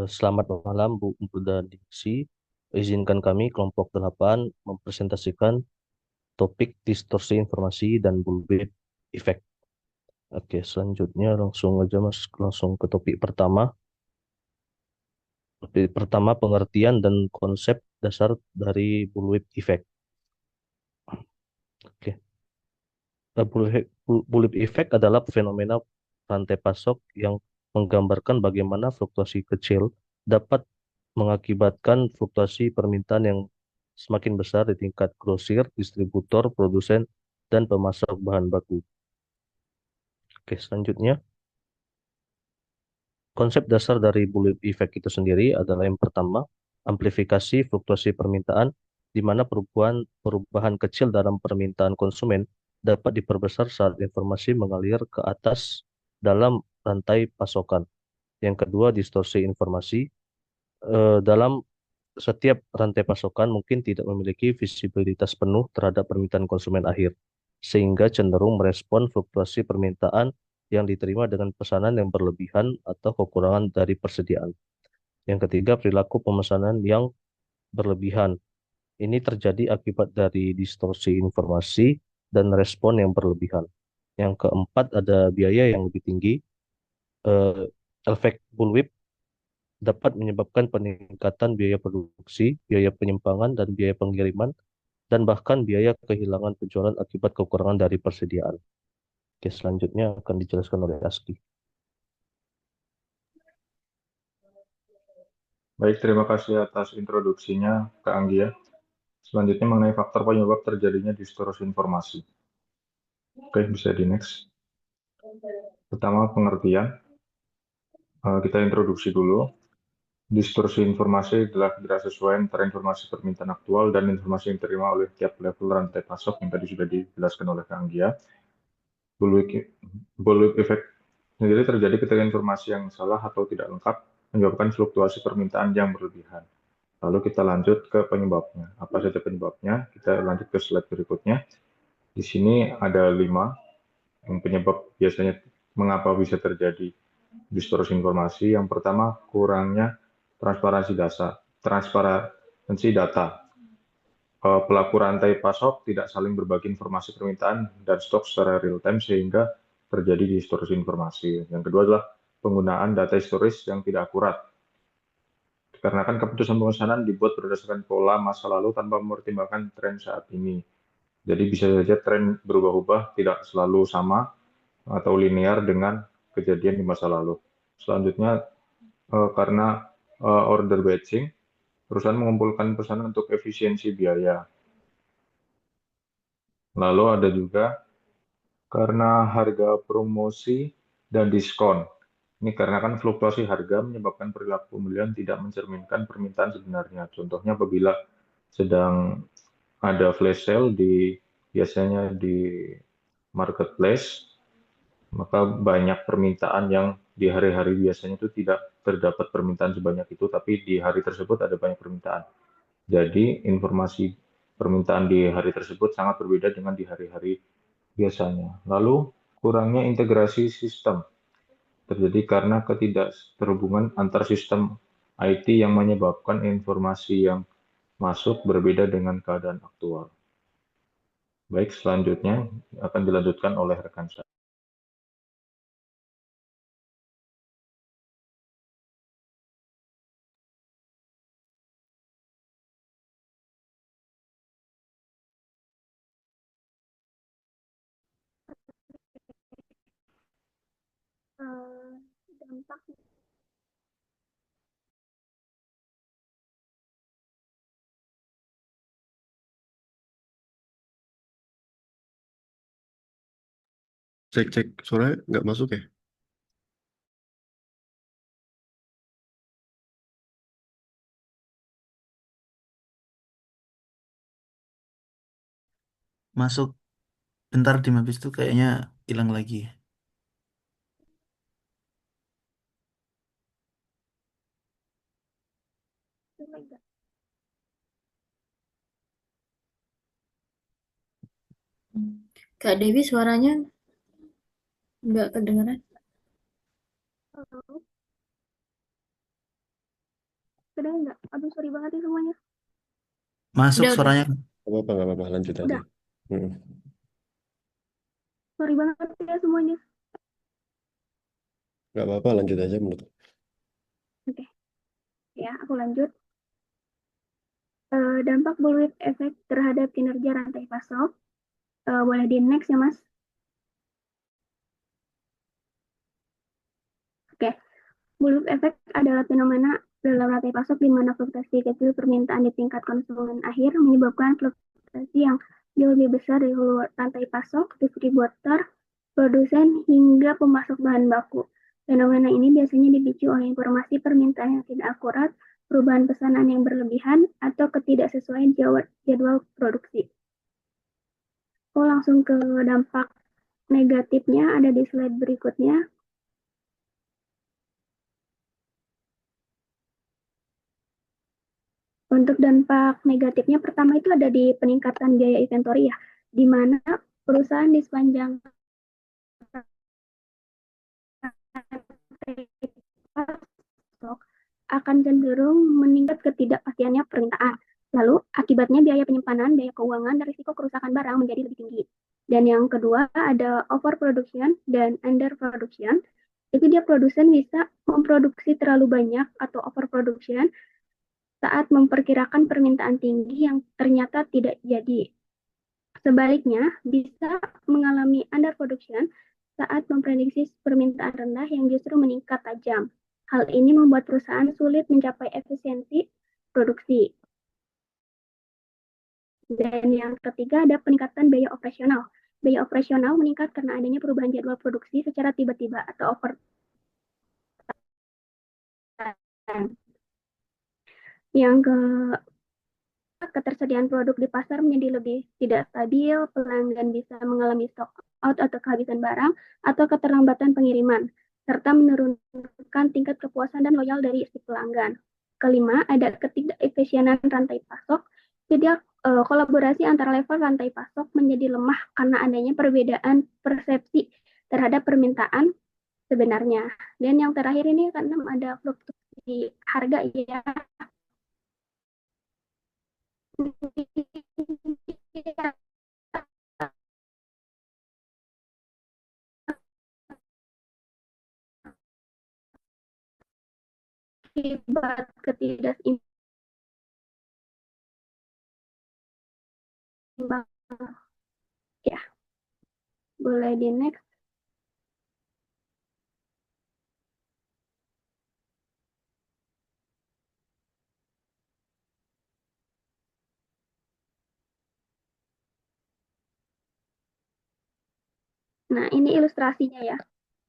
Selamat malam Bu dan Diksi. Izinkan kami kelompok 8 mempresentasikan topik distorsi informasi dan bullwhip effect. Oke, selanjutnya langsung aja Mas, langsung ke topik pertama. Topik pertama, pengertian dan konsep dasar dari bullwhip effect. Oke, bullwhip effect adalah fenomena rantai pasok yang menggambarkan bagaimana fluktuasi kecil dapat mengakibatkan fluktuasi permintaan yang semakin besar di tingkat grosir, distributor, produsen, dan pemasok bahan baku. Oke, selanjutnya, konsep dasar dari Bullitt Effect itu sendiri adalah yang pertama, amplifikasi fluktuasi permintaan, di mana perubahan kecil dalam permintaan konsumen dapat diperbesar saat informasi mengalir ke atas dalam rantai pasokan. Yang kedua, distorsi informasi. Dalam setiap rantai pasokan mungkin tidak memiliki visibilitas penuh terhadap permintaan konsumen akhir, sehingga cenderung merespon fluktuasi permintaan yang diterima dengan pesanan yang berlebihan atau kekurangan dari persediaan. Yang ketiga, perilaku pemesanan yang berlebihan. Ini terjadi akibat dari distorsi informasi dan respon yang berlebihan. Yang keempat, ada biaya yang lebih tinggi. Eh, Efek bullwhip dapat menyebabkan peningkatan biaya produksi, biaya penyimpangan, dan biaya pengiriman, dan bahkan biaya kehilangan penjualan akibat kekurangan dari persediaan. Oke, selanjutnya akan dijelaskan oleh Aski. Baik, terima kasih atas introduksinya, Kak Anggia. Selanjutnya mengenai faktor penyebab terjadinya distorsi informasi. Oke, bisa di next. Pertama, pengertian. Kita introduksi dulu. Distorsi informasi adalah ketidaksesuaian antara informasi permintaan aktual dan informasi yang diterima oleh tiap level rantai pasok yang tadi sudah dijelaskan oleh Kak Anggia. Bullwhip effect sendiri terjadi ketika informasi yang salah atau tidak lengkap menyebabkan fluktuasi permintaan yang berlebihan. Lalu kita lanjut ke penyebabnya. Apa saja penyebabnya? Kita lanjut ke slide berikutnya. Di sini ada 5 yang penyebab biasanya mengapa bisa terjadi distorsi informasi. Yang pertama, kurangnya transparansi data. Pelaku rantai pasok tidak saling berbagi informasi permintaan dan stok secara real time sehingga terjadi distorsi informasi. Yang kedua adalah penggunaan data historis yang tidak akurat. Karena kan keputusan pemesanan dibuat berdasarkan pola masa lalu tanpa mempertimbangkan tren saat ini. Jadi bisa saja tren berubah-ubah, tidak selalu sama atau linear dengan kejadian di masa lalu. Selanjutnya, karena order batching, perusahaan mengumpulkan pesanan untuk efisiensi biaya. Lalu ada juga karena harga promosi dan diskon. Ini karena kan fluktuasi harga menyebabkan perilaku pembelian tidak mencerminkan permintaan sebenarnya. Contohnya apabila sedang ada flash sale biasanya di marketplace, maka banyak permintaan yang di hari-hari biasanya itu tidak terdapat permintaan sebanyak itu, tapi di hari tersebut ada banyak permintaan. Jadi informasi permintaan di hari tersebut sangat berbeda dengan di hari-hari biasanya. Lalu kurangnya integrasi sistem terjadi karena ketidakterhubungan antar sistem IT yang menyebabkan informasi yang masuk berbeda dengan keadaan aktual. Baik, selanjutnya akan dilanjutkan oleh rekan saya. Dampak. Cek cek suaranya nggak masuk ya? Masuk bentar di habis itu kayaknya hilang lagi. Kak Dewi suaranya nggak kedengeran. Halo. kedengeran nggak? Aduh, sorry banget ya semuanya. Masuk Udah. suaranya. Nggak apa-apa, lanjut aja. Udah. Hmm. Sorry banget ya semuanya. Nggak apa-apa, lanjut aja menurut. Oke, ya aku lanjut. Dampak bullwhip effect terhadap kinerja rantai pasok. Boleh di next ya, Mas? Oke, bullwhip effect adalah fenomena dalam rantai pasok di mana fluktuasi kecil permintaan di tingkat konsumen akhir menyebabkan fluktuasi yang jauh lebih besar di hulu rantai pasok, distributor, produsen, hingga pemasok bahan baku. Fenomena ini biasanya dipicu oleh informasi permintaan yang tidak akurat, perubahan pesanan yang berlebihan, atau ketidaksesuaian jadwal produksi. Aku langsung ke dampak negatifnya ada di slide berikutnya. Untuk dampak negatifnya pertama itu ada di peningkatan biaya inventory ya, di mana perusahaan di sepanjang stok akan cenderung meningkat ketidakpastiannya permintaan. Lalu, akibatnya biaya penyimpanan, biaya keuangan, dan risiko kerusakan barang menjadi lebih tinggi. Dan yang kedua ada overproduction dan underproduction. Itu dia produsen bisa memproduksi terlalu banyak atau overproduction saat memperkirakan permintaan tinggi yang ternyata tidak jadi. Sebaliknya, bisa mengalami underproduction saat memprediksi permintaan rendah yang justru meningkat tajam. Hal ini membuat perusahaan sulit mencapai efisiensi produksi. Dan yang ketiga ada peningkatan biaya operasional. Biaya operasional meningkat karena adanya perubahan jadwal produksi secara tiba-tiba atau overtime. Yang ketersediaan produk di pasar menjadi lebih tidak stabil, pelanggan bisa mengalami stock out atau kehabisan barang, atau keterlambatan pengiriman, serta menurunkan tingkat kepuasan dan loyal dari si pelanggan. Kelima, ada ketidakefisienan rantai pasok. Jadi kolaborasi antara level rantai pasok menjadi lemah karena adanya perbedaan persepsi terhadap permintaan sebenarnya. Dan yang terakhir ini karena ada fluktuasi harga ya. Akibat ketidakseimbangan. Ya, boleh di next. Nah, ini ilustrasinya ya.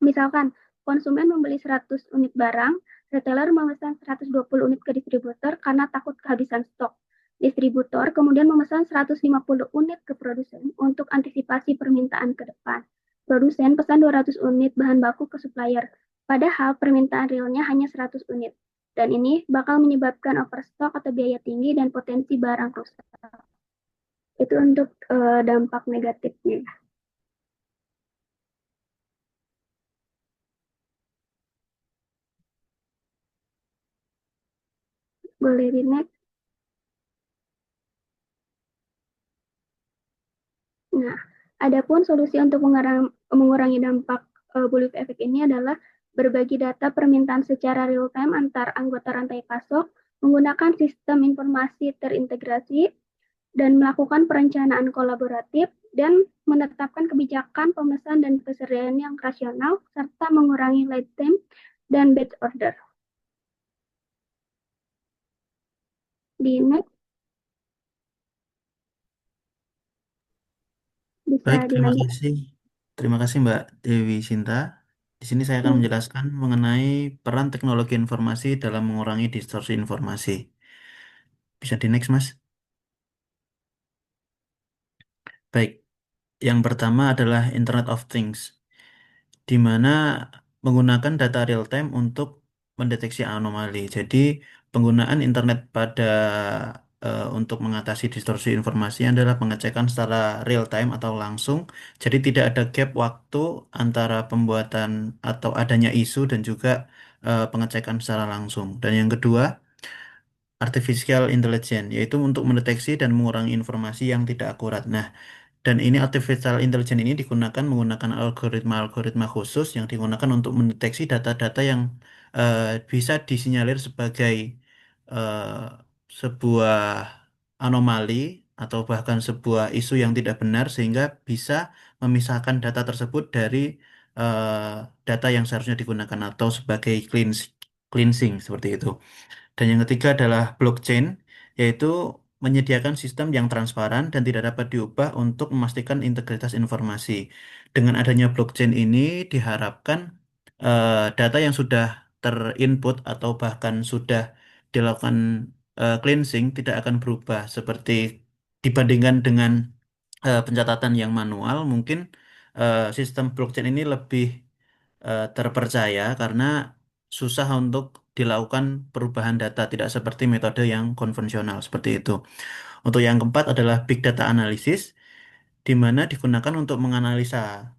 Misalkan konsumen membeli 100 unit barang, retailer memesan 120 unit ke distributor karena takut kehabisan stok. Distributor kemudian memesan 150 unit ke produsen untuk antisipasi permintaan ke depan. Produsen pesan 200 unit bahan baku ke supplier, padahal permintaan realnya hanya 100 unit. Dan ini bakal menyebabkan overstock atau biaya tinggi dan potensi barang rusak. Itu untuk dampak negatifnya. Boleh di next. Nah, adapun solusi untuk mengurangi dampak bullwhip effect ini adalah berbagi data permintaan secara real time antar anggota rantai pasok, menggunakan sistem informasi terintegrasi, dan melakukan perencanaan kolaboratif, dan menetapkan kebijakan pemesan dan persediaan yang rasional, serta mengurangi lead time dan batch order. Di next. Bisa Baik, terima dilanjut. kasih. Terima kasih Mbak Dewi Sinta. Di sini saya akan menjelaskan mengenai peran teknologi informasi dalam mengurangi distorsi informasi. Bisa di next, Mas? Baik, yang pertama adalah Internet of Things, di mana menggunakan data real time untuk mendeteksi anomali. Jadi, penggunaan internet untuk mengatasi distorsi informasi adalah pengecekan secara real time atau langsung. Jadi, tidak ada gap waktu antara pembuatan atau adanya isu dan juga pengecekan secara langsung. Dan yang kedua, artificial intelligence, yaitu untuk mendeteksi dan mengurangi informasi yang tidak akurat. Nah, dan ini artificial intelligence ini menggunakan algoritma-algoritma khusus yang digunakan untuk mendeteksi data-data yang bisa disinyalir sebagai eh, sebuah anomali atau bahkan sebuah isu yang tidak benar sehingga bisa memisahkan data tersebut dari eh, data yang seharusnya digunakan atau sebagai cleansing seperti itu. Dan yang ketiga adalah blockchain, yaitu menyediakan sistem yang transparan dan tidak dapat diubah untuk memastikan integritas informasi. Dengan adanya blockchain ini diharapkan data yang sudah terinput atau bahkan sudah dilakukan cleansing tidak akan berubah seperti dibandingkan dengan pencatatan yang manual, mungkin sistem blockchain ini lebih terpercaya karena susah untuk dilakukan perubahan data, tidak seperti metode yang konvensional seperti itu. Untuk yang keempat adalah big data analysis, di mana digunakan untuk menganalisa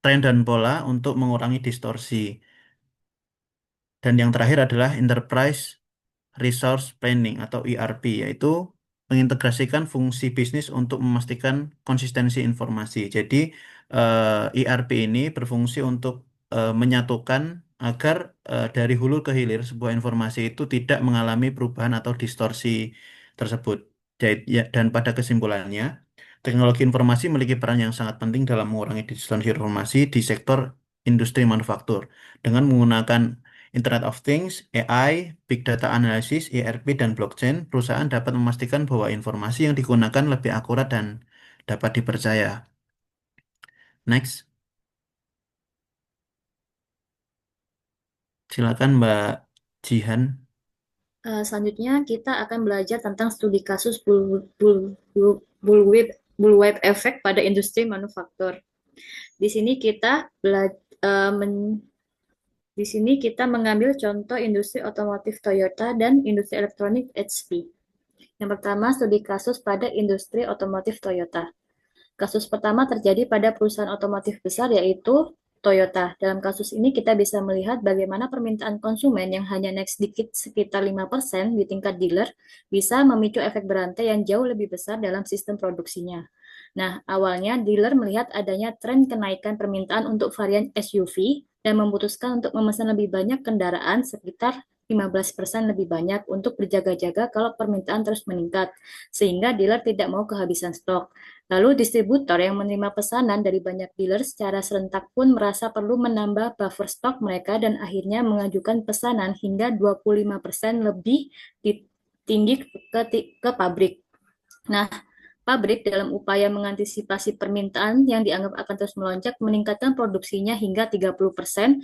tren dan pola untuk mengurangi distorsi. Dan yang terakhir adalah enterprise resource planning atau ERP, yaitu mengintegrasikan fungsi bisnis untuk memastikan konsistensi informasi. Jadi, ERP ini berfungsi untuk menyatukan agar dari hulu ke hilir sebuah informasi itu tidak mengalami perubahan atau distorsi tersebut. Dan pada kesimpulannya, teknologi informasi memiliki peran yang sangat penting dalam mengurangi distorsi informasi di sektor industri manufaktur dengan menggunakan Internet of Things, AI, Big Data Analysis, ERP, dan blockchain, perusahaan dapat memastikan bahwa informasi yang digunakan lebih akurat dan dapat dipercaya. Next, silakan Mbak Jihan. Selanjutnya kita akan belajar tentang studi kasus bullwhip effect pada industri manufaktur. Di sini kita mengambil contoh industri otomotif Toyota dan industri elektronik HP. Yang pertama, studi kasus pada industri otomotif Toyota. Kasus pertama terjadi pada perusahaan otomotif besar yaitu Toyota. Dalam kasus ini kita bisa melihat bagaimana permintaan konsumen yang hanya naik sedikit sekitar 5% di tingkat dealer bisa memicu efek berantai yang jauh lebih besar dalam sistem produksinya. Nah, awalnya dealer melihat adanya tren kenaikan permintaan untuk varian SUV dan memutuskan untuk memesan lebih banyak kendaraan sekitar 15% lebih banyak untuk berjaga-jaga kalau permintaan terus meningkat, sehingga dealer tidak mau kehabisan stok. Lalu distributor yang menerima pesanan dari banyak dealer secara serentak pun merasa perlu menambah buffer stok mereka dan akhirnya mengajukan pesanan hingga 25% lebih tinggi ke pabrik. Nah, pabrik dalam upaya mengantisipasi permintaan yang dianggap akan terus melonjak meningkatkan produksinya hingga 30%,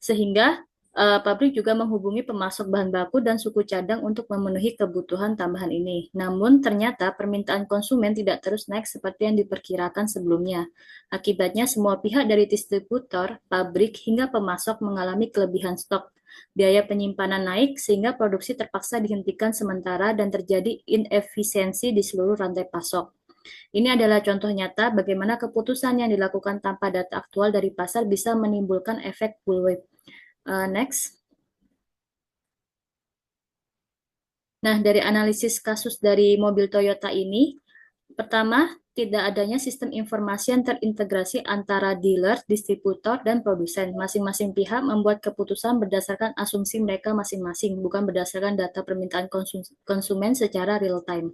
sehingga pabrik juga menghubungi pemasok bahan baku dan suku cadang untuk memenuhi kebutuhan tambahan ini. Namun ternyata permintaan konsumen tidak terus naik seperti yang diperkirakan sebelumnya. Akibatnya semua pihak dari distributor, pabrik, hingga pemasok mengalami kelebihan stok. Biaya penyimpanan naik sehingga produksi terpaksa dihentikan sementara dan terjadi inefisiensi di seluruh rantai pasok. Ini adalah contoh nyata bagaimana keputusan yang dilakukan tanpa data aktual dari pasar bisa menimbulkan efek bullwhip. Next. Nah, dari analisis kasus dari mobil Toyota ini, pertama, tidak adanya sistem informasi yang terintegrasi antara dealer, distributor, dan produsen. Masing-masing pihak membuat keputusan berdasarkan asumsi mereka masing-masing, bukan berdasarkan data permintaan konsumen secara real time.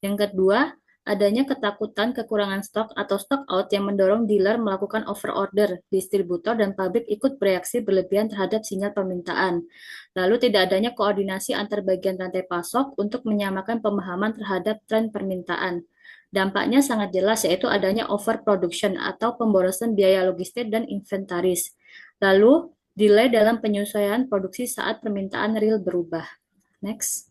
Yang kedua, adanya ketakutan kekurangan stok atau stock out yang mendorong dealer melakukan overorder, distributor dan pabrik ikut bereaksi berlebihan terhadap sinyal permintaan. Lalu tidak adanya koordinasi antar bagian rantai pasok untuk menyamakan pemahaman terhadap tren permintaan. Dampaknya sangat jelas yaitu adanya overproduction atau pemborosan biaya logistik dan inventaris. Lalu delay dalam penyesuaian produksi saat permintaan real berubah. Next.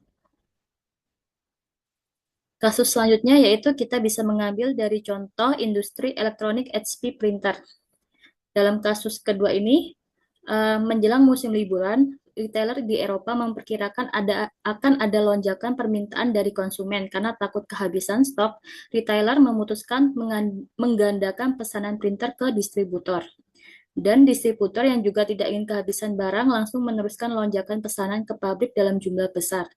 Kasus selanjutnya yaitu kita bisa mengambil dari contoh industri elektronik HP printer. Dalam kasus kedua ini, menjelang musim liburan, retailer di Eropa memperkirakan akan ada lonjakan permintaan dari konsumen karena takut kehabisan stok. Retailer memutuskan menggandakan pesanan printer ke distributor. Dan distributor yang juga tidak ingin kehabisan barang langsung meneruskan lonjakan pesanan ke pabrik dalam jumlah besar.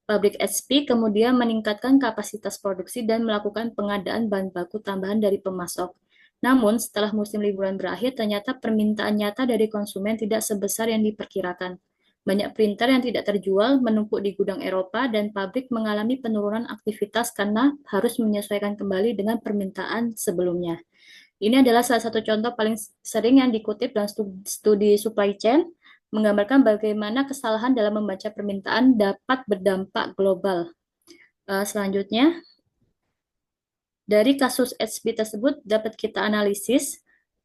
Pabrik HP kemudian meningkatkan kapasitas produksi dan melakukan pengadaan bahan baku tambahan dari pemasok. Namun, setelah musim liburan berakhir, ternyata permintaan nyata dari konsumen tidak sebesar yang diperkirakan. Banyak printer yang tidak terjual menumpuk di gudang Eropa dan pabrik mengalami penurunan aktivitas karena harus menyesuaikan kembali dengan permintaan sebelumnya. Ini adalah salah satu contoh paling sering yang dikutip dalam studi supply chain, menggambarkan bagaimana kesalahan dalam membaca permintaan dapat berdampak global. Selanjutnya, dari kasus HP tersebut dapat kita analisis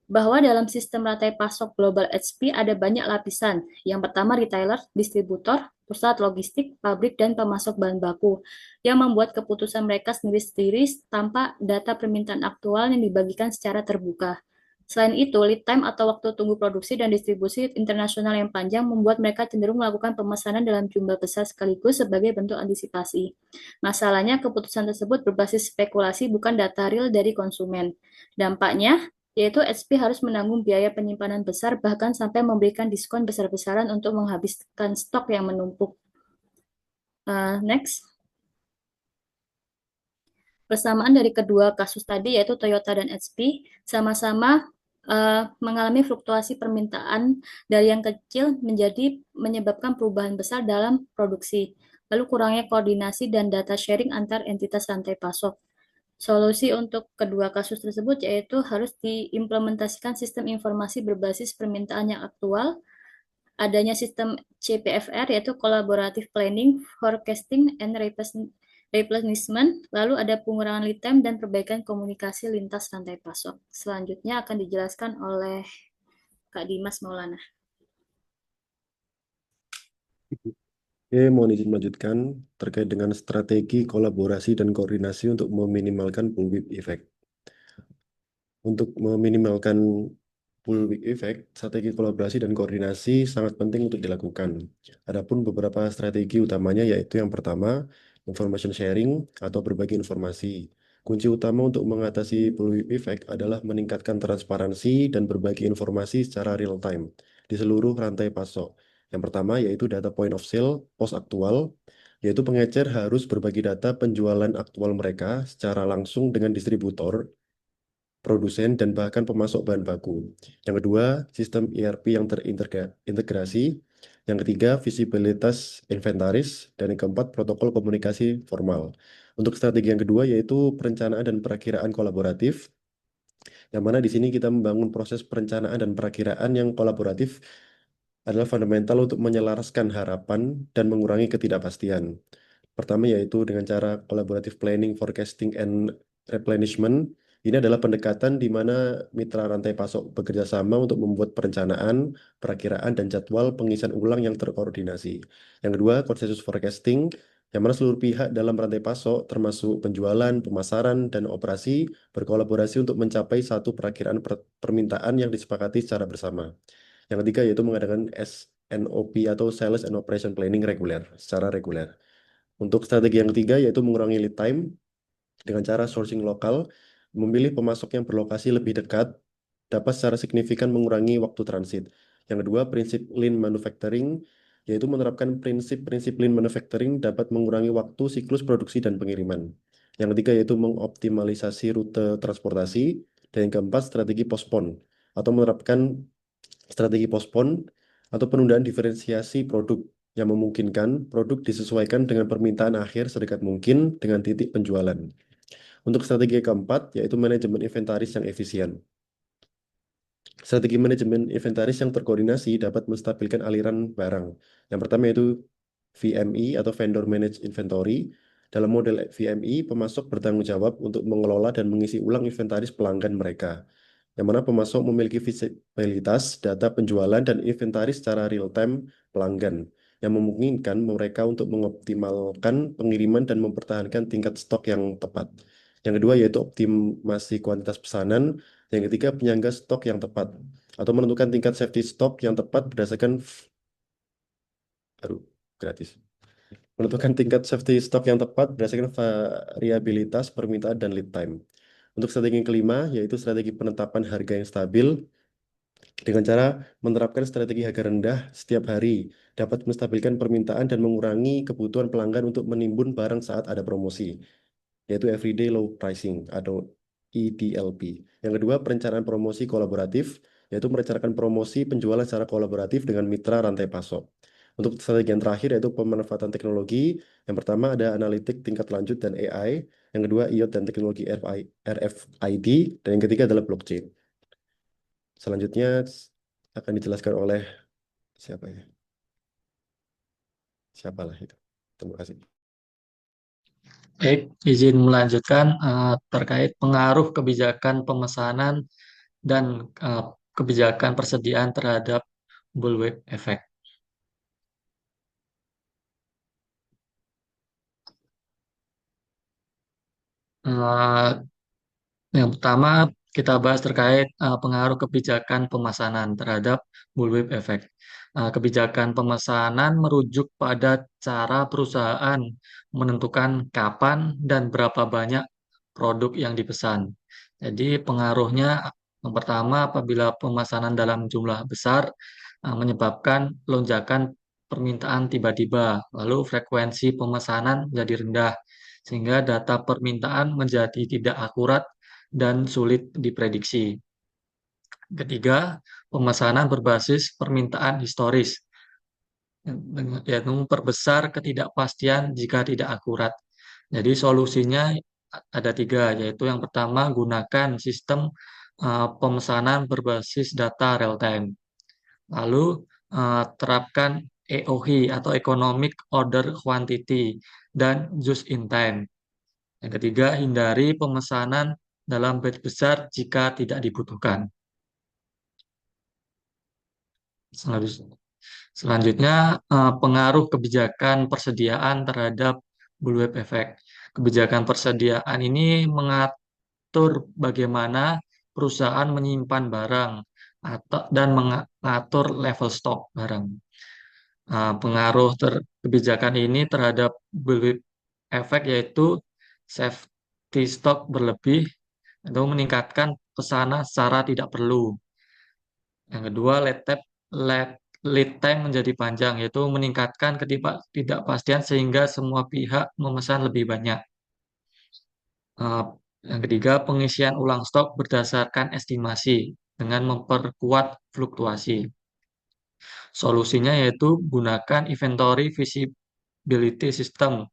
bahwa dalam sistem rantai pasok global HP ada banyak lapisan. Yang pertama retailer, distributor, pusat logistik, pabrik, dan pemasok bahan baku yang membuat keputusan mereka sendiri-sendiri tanpa data permintaan aktual yang dibagikan secara terbuka. Selain itu, lead time atau waktu tunggu produksi dan distribusi internasional yang panjang membuat mereka cenderung melakukan pemesanan dalam jumlah besar sekaligus sebagai bentuk antisipasi. Masalahnya, keputusan tersebut berbasis spekulasi bukan data real dari konsumen. Dampaknya, yaitu HP harus menanggung biaya penyimpanan besar bahkan sampai memberikan diskon besar-besaran untuk menghabiskan stok yang menumpuk. Next. Persamaan dari kedua kasus tadi yaitu Toyota dan HP sama-sama mengalami fluktuasi permintaan dari yang kecil menyebabkan perubahan besar dalam produksi, lalu kurangnya koordinasi dan data sharing antar entitas rantai pasok. Solusi untuk kedua kasus tersebut yaitu harus diimplementasikan sistem informasi berbasis permintaan yang aktual, adanya sistem CPFR yaitu Collaborative Planning, Forecasting, and Replenishment, lalu ada pengurangan lead time dan perbaikan komunikasi lintas rantai pasok. Selanjutnya akan dijelaskan oleh Kak Dimas Maulana. Oke, mohon izin melanjutkan terkait dengan strategi kolaborasi dan koordinasi untuk meminimalkan bullwhip effect. Untuk meminimalkan bullwhip effect, strategi kolaborasi dan koordinasi sangat penting untuk dilakukan. Adapun beberapa strategi utamanya yaitu yang pertama, information sharing atau berbagi informasi. Kunci utama untuk mengatasi bullwhip effect adalah meningkatkan transparansi dan berbagi informasi secara real time di seluruh rantai pasok. Yang pertama yaitu data point of sale pos aktual, yaitu pengecer harus berbagi data penjualan aktual mereka secara langsung dengan distributor, produsen, dan bahkan pemasok bahan baku. Yang kedua, sistem ERP yang terintegrasi. Yang ketiga, visibilitas inventaris. Dan yang keempat, protokol komunikasi formal. Untuk strategi yang kedua yaitu perencanaan dan perakiraan kolaboratif, yang mana di sini kita membangun proses perencanaan dan perakiraan yang kolaboratif adalah fundamental untuk menyelaraskan harapan dan mengurangi ketidakpastian. Pertama yaitu dengan cara collaborative planning, forecasting, and replenishment. Ini adalah pendekatan di mana mitra rantai pasok bekerja sama untuk membuat perencanaan, perakiraan, dan jadwal pengisian ulang yang terkoordinasi. Yang kedua, konsensus forecasting, yang mana seluruh pihak dalam rantai pasok, termasuk penjualan, pemasaran, dan operasi, berkolaborasi untuk mencapai satu perakiraan permintaan yang disepakati secara bersama. Yang ketiga yaitu mengadakan SNOP atau Sales and Operation Planning secara reguler. Untuk strategi yang ketiga yaitu mengurangi lead time dengan cara sourcing lokal, memilih pemasok yang berlokasi lebih dekat, dapat secara signifikan mengurangi waktu transit. Yang kedua, prinsip lean manufacturing, yaitu menerapkan prinsip-prinsip lean manufacturing dapat mengurangi waktu siklus produksi dan pengiriman. Yang ketiga yaitu mengoptimalisasi rute transportasi. Dan yang keempat, strategi postpone, atau menerapkan strategi postpone atau penundaan diferensiasi produk yang memungkinkan produk disesuaikan dengan permintaan akhir sedekat mungkin dengan titik penjualan. Untuk strategi keempat, yaitu manajemen inventaris yang efisien. Strategi manajemen inventaris yang terkoordinasi dapat menstabilkan aliran barang. Yang pertama yaitu VMI atau Vendor Managed Inventory. Dalam model VMI, pemasok bertanggung jawab untuk mengelola dan mengisi ulang inventaris pelanggan mereka, yang mana pemasok memiliki visibilitas data penjualan dan inventaris secara real-time pelanggan, yang memungkinkan mereka untuk mengoptimalkan pengiriman dan mempertahankan tingkat stok yang tepat. Yang kedua yaitu optimasi kuantitas pesanan. Yang ketiga, penyangga stok yang tepat, atau menentukan tingkat safety stock yang tepat berdasarkan menentukan tingkat safety stock yang tepat berdasarkan variabilitas permintaan dan lead time. Untuk strategi yang kelima, yaitu strategi penetapan harga yang stabil. Dengan cara menerapkan strategi harga rendah setiap hari, dapat menstabilkan permintaan dan mengurangi kebutuhan pelanggan untuk menimbun barang saat ada promosi, yaitu Everyday Low Pricing atau EDLP. Yang kedua, perencanaan promosi kolaboratif, yaitu merencanakan promosi penjualan secara kolaboratif dengan mitra rantai pasok. Untuk strategi yang terakhir yaitu pemanfaatan teknologi. Yang pertama ada analitik tingkat lanjut dan AI. Yang kedua IoT dan teknologi RFID. Dan yang ketiga adalah blockchain. Selanjutnya akan dijelaskan oleh siapa ya? Siapalah itu. Terima kasih. Baik, izin melanjutkan terkait pengaruh kebijakan pemesanan dan kebijakan persediaan terhadap bullwhip effect. Eh, Yang pertama kita bahas terkait pengaruh kebijakan pemesanan terhadap bullwhip effect. Kebijakan pemesanan merujuk pada cara perusahaan menentukan kapan dan berapa banyak produk yang dipesan. Jadi pengaruhnya yang pertama apabila pemesanan dalam jumlah besar menyebabkan lonjakan permintaan tiba-tiba, lalu frekuensi pemesanan menjadi rendah sehingga data permintaan menjadi tidak akurat dan sulit diprediksi. Ketiga, pemesanan berbasis permintaan historis, yaitu memperbesar ketidakpastian jika tidak akurat. Jadi solusinya ada tiga, yaitu yang pertama gunakan sistem pemesanan berbasis data real time. Lalu terapkan EOH atau Economic Order Quantity dan Just in Time. Yang ketiga, hindari pemesanan dalam batch besar jika tidak dibutuhkan. Selanjutnya, pengaruh kebijakan persediaan terhadap bullwhip effect. Kebijakan persediaan ini mengatur bagaimana perusahaan menyimpan barang dan mengatur level stok barang. Pengaruh kebijakan ini terhadap bullwhip effect yaitu safety stock berlebih atau meningkatkan pesanan secara tidak perlu. Yang kedua, lead time menjadi panjang, yaitu meningkatkan ketidakpastian sehingga semua pihak memesan lebih banyak. Yang ketiga, pengisian ulang stok berdasarkan estimasi dengan memperkuat fluktuasi. Solusinya yaitu gunakan inventory visibility system.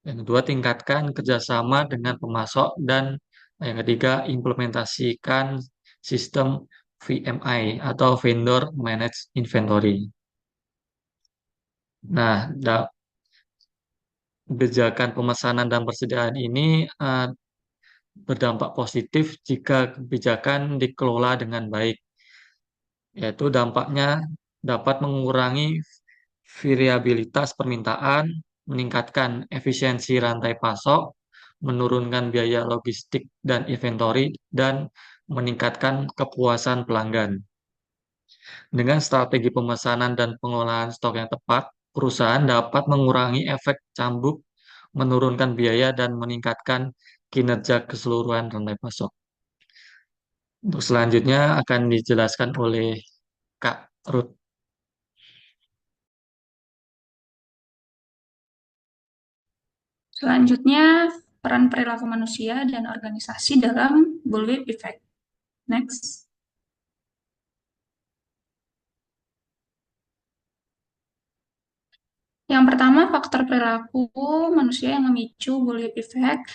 Yang kedua, tingkatkan kerjasama dengan pemasok. Dan yang ketiga, implementasikan sistem VMI atau Vendor Managed Inventory. Nah, kebijakan pemesanan dan persediaan ini berdampak positif jika kebijakan dikelola dengan baik, yaitu dampaknya dapat mengurangi variabilitas permintaan, meningkatkan efisiensi rantai pasok, menurunkan biaya logistik dan inventory, dan meningkatkan kepuasan pelanggan. Dengan strategi pemesanan dan pengelolaan stok yang tepat, perusahaan dapat mengurangi efek cambuk, menurunkan biaya, dan meningkatkan kinerja keseluruhan rantai pasok. Untuk selanjutnya akan dijelaskan oleh Kak Ruth. Selanjutnya, peran perilaku manusia dan organisasi dalam bullwhip effect. Next. Yang pertama, faktor perilaku manusia yang memicu bullwhip effect.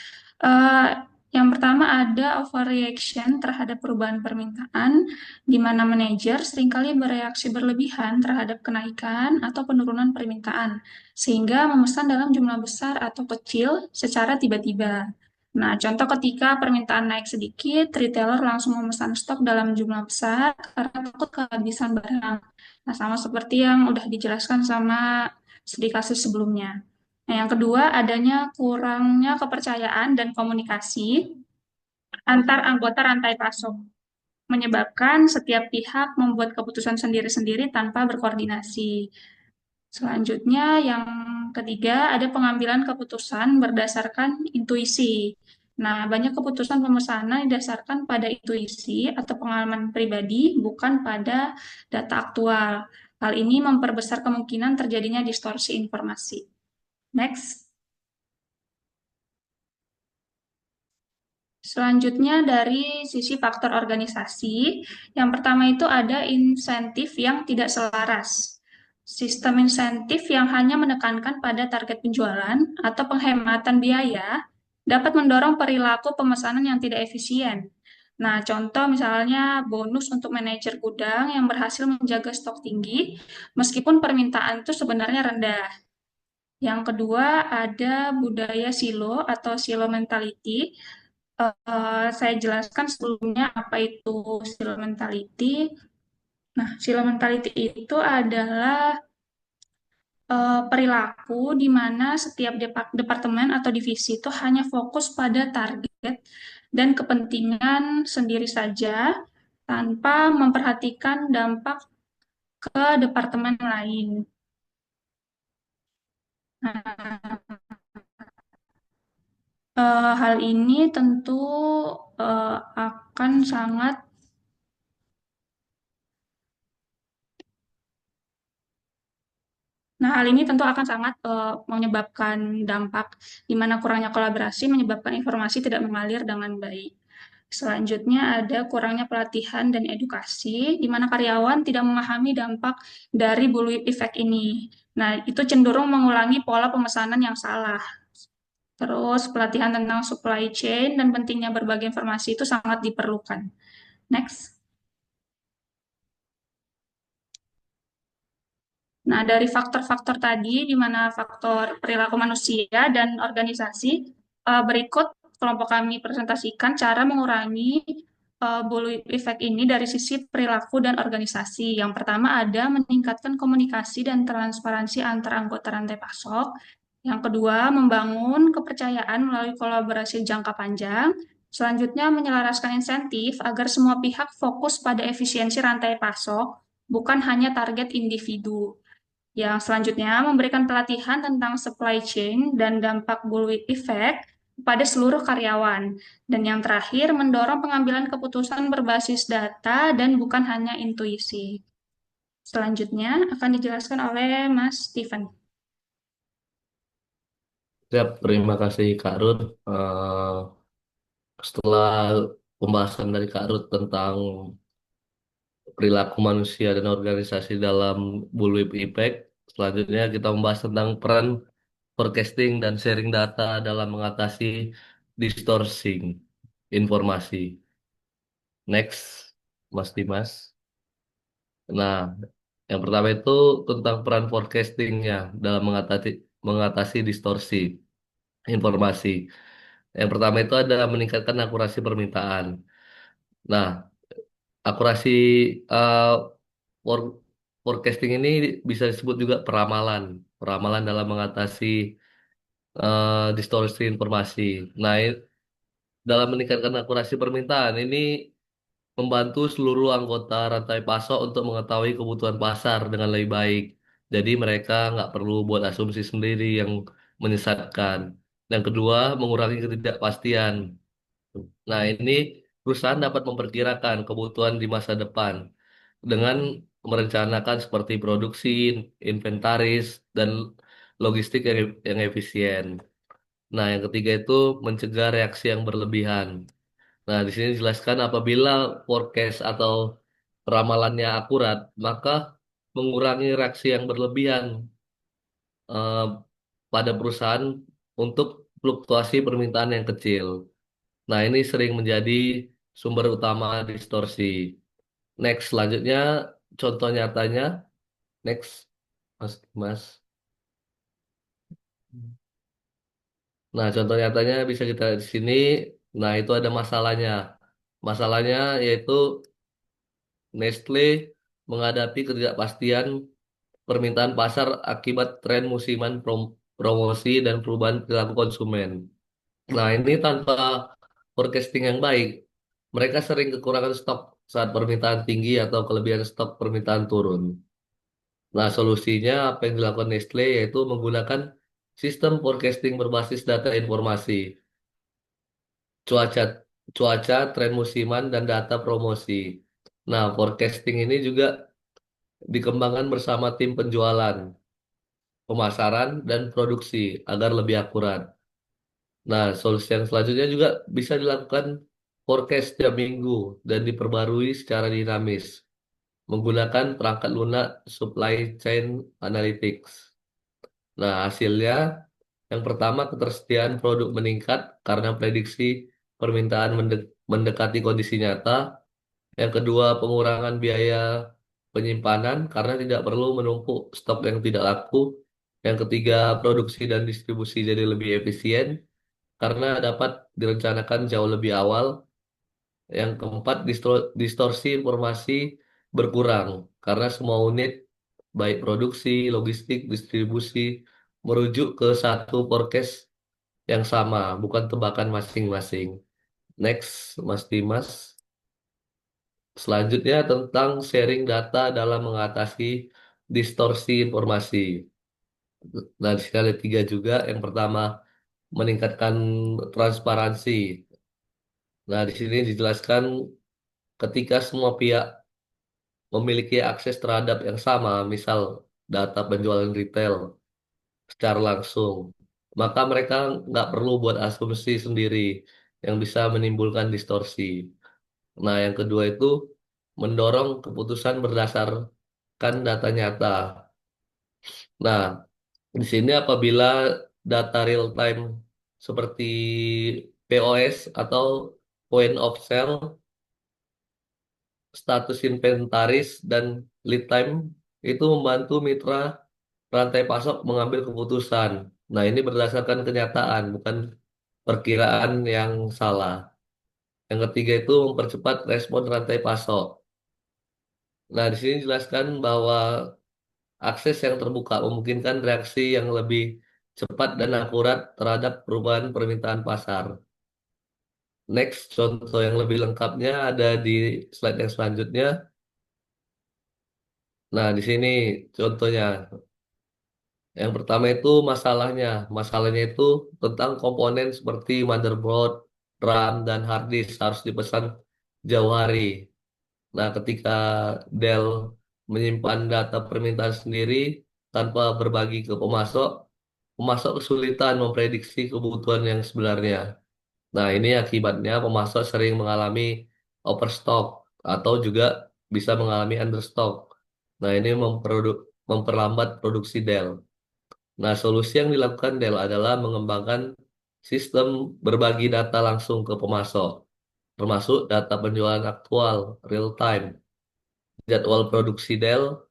Yang pertama ada overreaction terhadap perubahan permintaan, di mana manajer seringkali bereaksi berlebihan terhadap kenaikan atau penurunan permintaan, sehingga memesan dalam jumlah besar atau kecil secara tiba-tiba. Nah, contoh ketika permintaan naik sedikit, retailer langsung memesan stok dalam jumlah besar karena takut kehabisan barang. Nah, sama seperti yang udah dijelaskan sama studi kasus sebelumnya. Nah, yang kedua, adanya kurangnya kepercayaan dan komunikasi antar anggota rantai pasok, menyebabkan setiap pihak membuat keputusan sendiri-sendiri tanpa berkoordinasi. Selanjutnya, yang ketiga, ada pengambilan keputusan berdasarkan intuisi. Nah, banyak keputusan pemesanan didasarkan pada intuisi atau pengalaman pribadi, bukan pada data aktual. Hal ini memperbesar kemungkinan terjadinya distorsi informasi. Next. Selanjutnya dari sisi faktor organisasi, yang pertama itu ada insentif yang tidak selaras. Sistem insentif yang hanya menekankan pada target penjualan atau penghematan biaya dapat mendorong perilaku pemesanan yang tidak efisien. Nah, contoh misalnya bonus untuk manajer gudang yang berhasil menjaga stok tinggi meskipun permintaan itu sebenarnya rendah. Yang kedua ada budaya silo atau silo mentality. Saya jelaskan sebelumnya apa itu silo mentality. Nah, silo mentality itu adalah perilaku di mana setiap departemen atau divisi itu hanya fokus pada target dan kepentingan sendiri saja tanpa memperhatikan dampak ke departemen lain. Nah, hal ini tentu akan sangat Nah, hal ini tentu akan sangat menyebabkan dampak di mana kurangnya kolaborasi menyebabkan informasi tidak mengalir dengan baik. Selanjutnya ada kurangnya pelatihan dan edukasi, di mana karyawan tidak memahami dampak dari bullwhip effect ini. Nah, itu cenderung mengulangi pola pemesanan yang salah. Terus, pelatihan tentang supply chain dan pentingnya berbagi informasi itu sangat diperlukan. Next. Nah, dari faktor-faktor tadi, di mana faktor perilaku manusia dan organisasi, berikut kelompok kami presentasikan cara mengurangi bullwhip effect ini dari sisi perilaku dan organisasi. Yang pertama ada meningkatkan komunikasi dan transparansi antar anggota rantai pasok. Yang kedua, membangun kepercayaan melalui kolaborasi jangka panjang. Selanjutnya, menyelaraskan insentif agar semua pihak fokus pada efisiensi rantai pasok, bukan hanya target individu. Yang selanjutnya, memberikan pelatihan tentang supply chain dan dampak bullwhip effect kepada seluruh karyawan. Dan yang terakhir, mendorong pengambilan keputusan berbasis data dan bukan hanya intuisi. Selanjutnya akan dijelaskan oleh Mas Steven. Siap, terima kasih Kak Rut. Eh, Setelah pembahasan dari Kak Rut tentang perilaku manusia dan organisasi dalam bullwhip effect, selanjutnya kita membahas tentang peran forecasting dan sharing data dalam mengatasi distorsi informasi. Next, Mas Dimas. Nah, yang pertama itu tentang peran forecastingnya dalam mengatasi distorsi informasi. Yang pertama itu ada meningkatkan akurasi permintaan. Nah, akurasi uh, for- forecasting ini bisa disebut juga peramalan. Peramalan dalam mengatasi distorsi informasi. Nah, dalam meningkatkan akurasi permintaan ini membantu seluruh anggota rantai pasok untuk mengetahui kebutuhan pasar dengan lebih baik. Jadi mereka nggak perlu buat asumsi sendiri yang menyesatkan. Yang kedua, mengurangi ketidakpastian. Nah, ini perusahaan dapat memperkirakan kebutuhan di masa depan dengan merencanakan seperti produksi, inventaris, dan logistik yang efisien. Nah, yang ketiga itu mencegah reaksi yang berlebihan. Nah, di sini dijelaskan apabila forecast atau ramalannya akurat, maka mengurangi reaksi yang berlebihan eh, pada perusahaan untuk fluktuasi permintaan yang kecil. Nah, ini sering menjadi sumber utama distorsi. Next, selanjutnya contoh nyatanya. Next, Mas Mas. Nah, contoh nyatanya bisa kita lihat di sini. Nah, itu ada masalahnya. Masalahnya yaitu Nestle menghadapi ketidakpastian permintaan pasar akibat tren musiman promosi dan perubahan perilaku konsumen. Nah, ini tanpa forecasting yang baik, mereka sering kekurangan stok saat permintaan tinggi atau kelebihan stok permintaan turun. Nah, solusinya apa yang dilakukan Nestle yaitu menggunakan sistem forecasting berbasis data informasi. cuaca, cuaca, tren musiman, dan data promosi. Nah, forecasting ini juga dikembangkan bersama tim penjualan, pemasaran, dan produksi agar lebih akurat. Nah, solusi yang selanjutnya juga bisa dilakukan forecast tiap minggu dan diperbarui secara dinamis menggunakan perangkat lunak supply chain analytics. Nah, hasilnya yang pertama ketersediaan produk meningkat karena prediksi permintaan mendekati kondisi nyata. Yang kedua, pengurangan biaya penyimpanan karena tidak perlu menumpuk stok yang tidak laku. Yang ketiga, produksi dan distribusi jadi lebih efisien karena dapat direncanakan jauh lebih awal. Yang keempat, distorsi informasi berkurang karena semua unit, baik produksi, logistik, distribusi, merujuk ke satu forecast yang sama, bukan tebakan masing-masing. Next, Mas Dimas. Selanjutnya tentang sharing data dalam mengatasi distorsi informasi. Nah, di sini ada tiga juga. Yang pertama, meningkatkan transparansi. Nah, di sini dijelaskan ketika semua pihak memiliki akses terhadap yang sama, misal data penjualan retail secara langsung, maka mereka nggak perlu buat asumsi sendiri yang bisa menimbulkan distorsi. Nah, yang kedua itu mendorong keputusan berdasarkan data nyata. Nah, di sini apabila data real time seperti POS atau point of sale, status inventaris dan lead time itu membantu mitra rantai pasok mengambil keputusan. Nah, ini berdasarkan kenyataan, bukan perkiraan yang salah. Yang ketiga itu mempercepat respon rantai pasok. Nah, di sini jelaskan bahwa akses yang terbuka memungkinkan reaksi yang lebih cepat dan akurat terhadap perubahan permintaan pasar. Next, contoh yang lebih lengkapnya ada di slide yang selanjutnya. Nah, di sini contohnya. Yang pertama itu masalahnya. Masalahnya itu tentang komponen seperti motherboard, RAM, dan hard disk harus dipesan jauh hari. Nah, ketika Dell menyimpan data permintaan sendiri tanpa berbagi ke pemasok, pemasok kesulitan memprediksi kebutuhan yang sebenarnya. Nah, ini akibatnya pemasok sering mengalami overstock atau juga bisa mengalami understock. Nah, ini memperlambat produksi Dell. Nah, solusi yang dilakukan Dell adalah mengembangkan sistem berbagi data langsung ke pemasok, termasuk data penjualan aktual, real time, jadwal produksi Dell,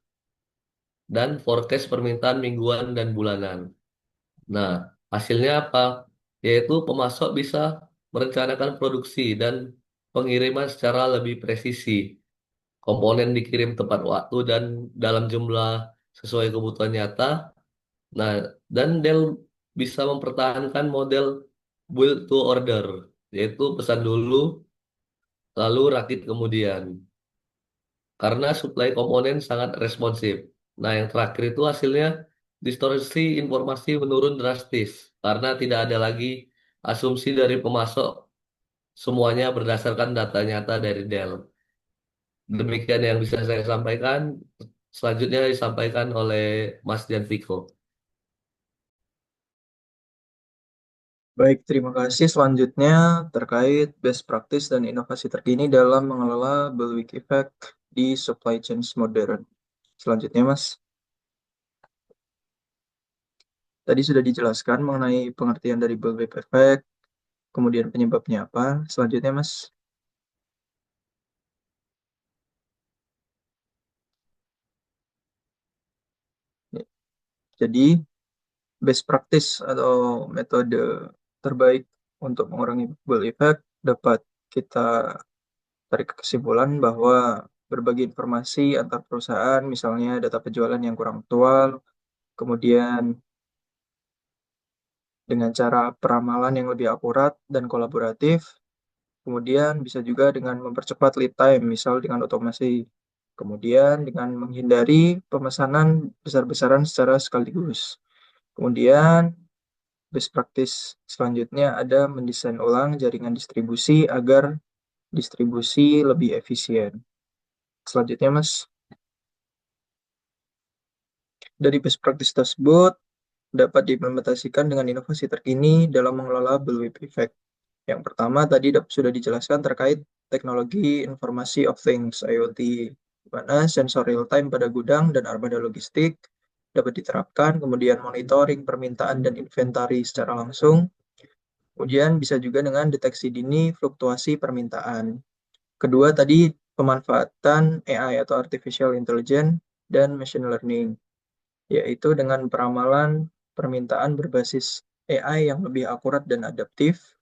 dan forecast permintaan mingguan dan bulanan. Nah, hasilnya apa? Yaitu pemasok bisa merencanakan produksi dan pengiriman secara lebih presisi. Komponen dikirim tepat waktu dan dalam jumlah sesuai kebutuhan nyata. Nah, dan Dell bisa mempertahankan model build to order, yaitu pesan dulu, lalu rakit kemudian. Karena suplai komponen sangat responsif. Nah, yang terakhir itu hasilnya distorsi informasi menurun drastis karena tidak ada lagi asumsi dari pemasok, semuanya berdasarkan data nyata dari Dell. Demikian yang bisa saya sampaikan. Selanjutnya disampaikan oleh Mas Janviko. Baik, terima kasih. Selanjutnya terkait best practice dan inovasi terkini dalam mengelola bullwhip effect di supply chain modern. Selanjutnya, Mas. Tadi sudah dijelaskan mengenai pengertian dari bullwhip effect, kemudian penyebabnya apa. Selanjutnya, Mas. Ya, jadi, best practice atau metode terbaik untuk mengurangi bullwhip effect dapat kita tarik kesimpulan bahwa berbagi informasi antar perusahaan, misalnya data penjualan yang kurang aktual, kemudian dengan cara peramalan yang lebih akurat dan kolaboratif, kemudian bisa juga dengan mempercepat lead time, misal dengan otomasi, kemudian dengan menghindari pemesanan besar-besaran secara sekaligus. Kemudian best practice selanjutnya ada mendesain ulang jaringan distribusi agar distribusi lebih efisien. Selanjutnya, Mas. Dari best practice tersebut dapat diimplementasikan dengan inovasi terkini dalam mengelola bullwhip effect. Yang pertama tadi sudah dijelaskan terkait teknologi informasi of things IoT, di mana sensor real time pada gudang dan armada logistik dapat diterapkan, kemudian monitoring permintaan dan inventari secara langsung. Kemudian bisa juga dengan deteksi dini fluktuasi permintaan. Kedua tadi pemanfaatan AI atau artificial intelligence dan machine learning, yaitu dengan peramalan permintaan berbasis AI yang lebih akurat dan adaptif,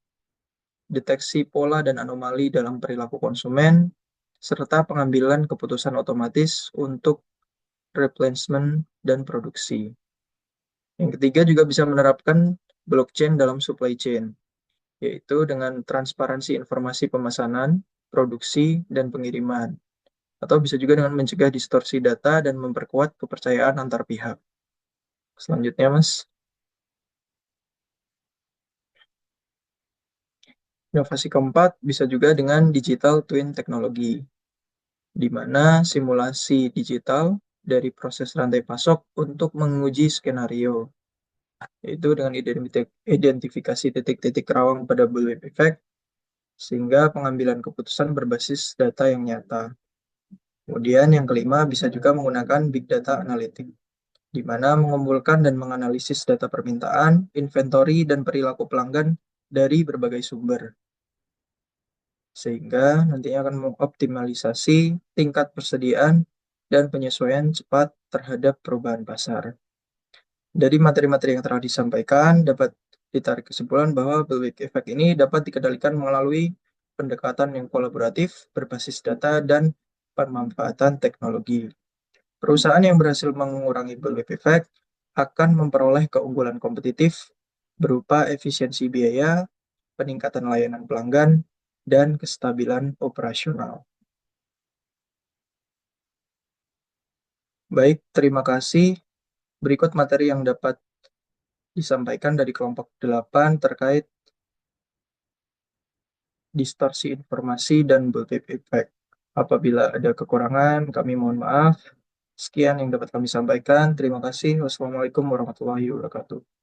deteksi pola dan anomali dalam perilaku konsumen, serta pengambilan keputusan otomatis untuk replenishment dan produksi. Yang ketiga juga bisa menerapkan blockchain dalam supply chain, yaitu dengan transparansi informasi pemesanan, produksi, dan pengiriman. Atau bisa juga dengan mencegah distorsi data dan memperkuat kepercayaan antar pihak. Selanjutnya, Mas. Inovasi keempat bisa juga dengan digital twin teknologi, di mana simulasi digital dari proses rantai pasok untuk menguji skenario, yaitu dengan identifikasi titik-titik rawan pada bullwhip effect, sehingga pengambilan keputusan berbasis data yang nyata. Kemudian yang kelima bisa juga menggunakan big data analytics, di mana mengumpulkan dan menganalisis data permintaan, inventory, dan perilaku pelanggan dari berbagai sumber, sehingga nantinya akan mengoptimalisasi tingkat persediaan dan penyesuaian cepat terhadap perubahan pasar. Dari materi-materi yang telah disampaikan, dapat ditarik kesimpulan bahwa bullwhip effect ini dapat dikendalikan melalui pendekatan yang kolaboratif, berbasis data, dan pemanfaatan teknologi. Perusahaan yang berhasil mengurangi bullwhip effect akan memperoleh keunggulan kompetitif berupa efisiensi biaya, peningkatan layanan pelanggan, dan kestabilan operasional. Baik, terima kasih. Berikut materi yang dapat disampaikan dari kelompok 8 terkait distorsi informasi dan bullwhip effect. Apabila ada kekurangan, kami mohon maaf. Sekian yang dapat kami sampaikan. Terima kasih. Wassalamualaikum warahmatullahi wabarakatuh.